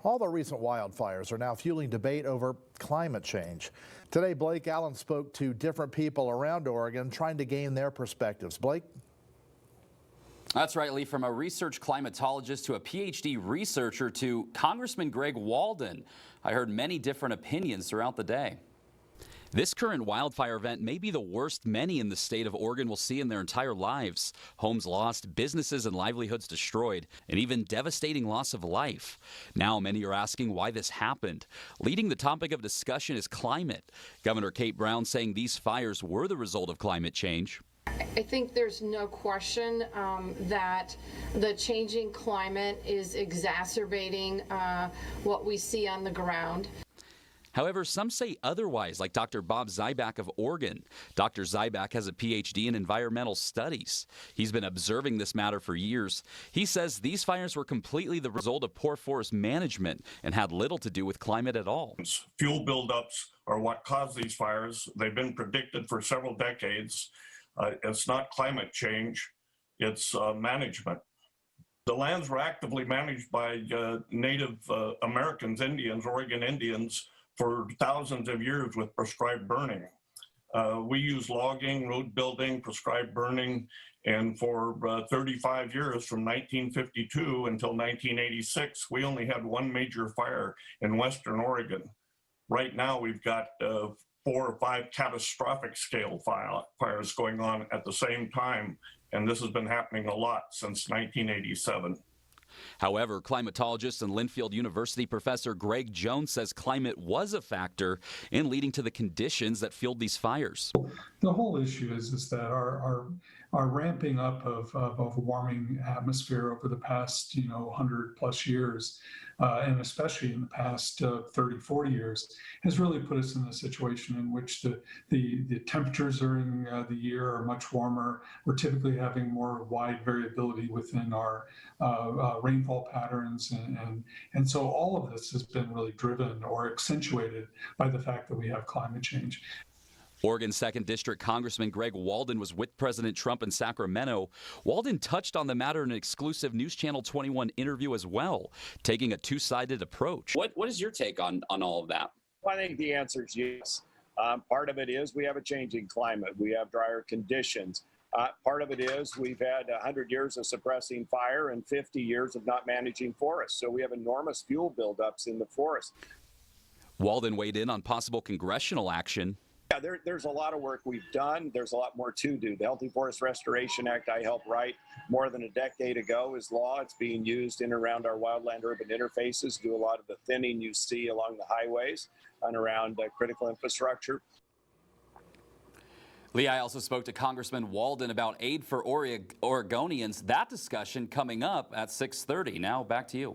All the recent wildfires are now fueling debate over climate change. Today, Blake Allen spoke to different people around Oregon trying to gain their perspectives. Blake? That's right, Lee. From a research climatologist to a PhD researcher to Congressman Greg Walden, I heard many different opinions throughout the day. This current wildfire event may be the worst many in the state of Oregon will see in their entire lives. Homes lost, businesses and livelihoods destroyed, and even devastating loss of life. Now many are asking why this happened. Leading the topic of discussion is climate. Governor Kate Brown saying these fires were the result of climate change. I think there's no question that the changing climate is exacerbating what we see on the ground. However, some say otherwise, like Dr. Bob ZYBACH of Oregon. Dr. ZYBACH has a PhD in environmental studies. He's been observing this matter for years. He says these fires were completely the result of poor forest management and had little to do with climate at all. Fuel buildups are what caused these fires. They've been predicted for several decades. It's not climate change, it's management. The lands were actively managed by Native Americans, Indians, Oregon Indians, for thousands of years with prescribed burning. We use logging, road building, prescribed burning, and for 35 years, from 1952 until 1986, we only had one major fire in Western Oregon. Right now, we've got 4 or 5 catastrophic scale fires going on at the same time, and this has been happening a lot since 1987. However, climatologist and Linfield University professor Greg Jones says climate was a factor in leading to the conditions that fueled these fires. The whole issue is that our ramping up of a warming atmosphere over the past 100 plus years, and especially in the past 30, 40 years, has really put us in a situation in which the temperatures during the year are much warmer. We're typically having more wide variability within our rainfall patterns, and so all of this has been really driven or accentuated by the fact that we have climate change. Oregon's 2nd District Congressman Greg Walden was with President Trump in Sacramento. Walden touched on the matter in an exclusive News Channel 21 interview as well, taking a two-sided approach. What is your take on all of that? Well, I think the answer is yes. Part of it is we have a changing climate. We have drier conditions. Part of it is we've had 100 years of suppressing fire and 50 years of not managing forests. So we have enormous fuel buildups in the forest. Walden weighed in on possible congressional action. Yeah, there's a lot of work we've done. There's a lot more to do. The Healthy Forest Restoration Act I helped write more than a decade ago is law. It's being used in and around our wildland-urban interfaces, do a lot of the thinning you see along the highways and around critical infrastructure. Lee, I also spoke to Congressman Walden about aid for Oregonians. That discussion coming up at 6:30. Now back to you.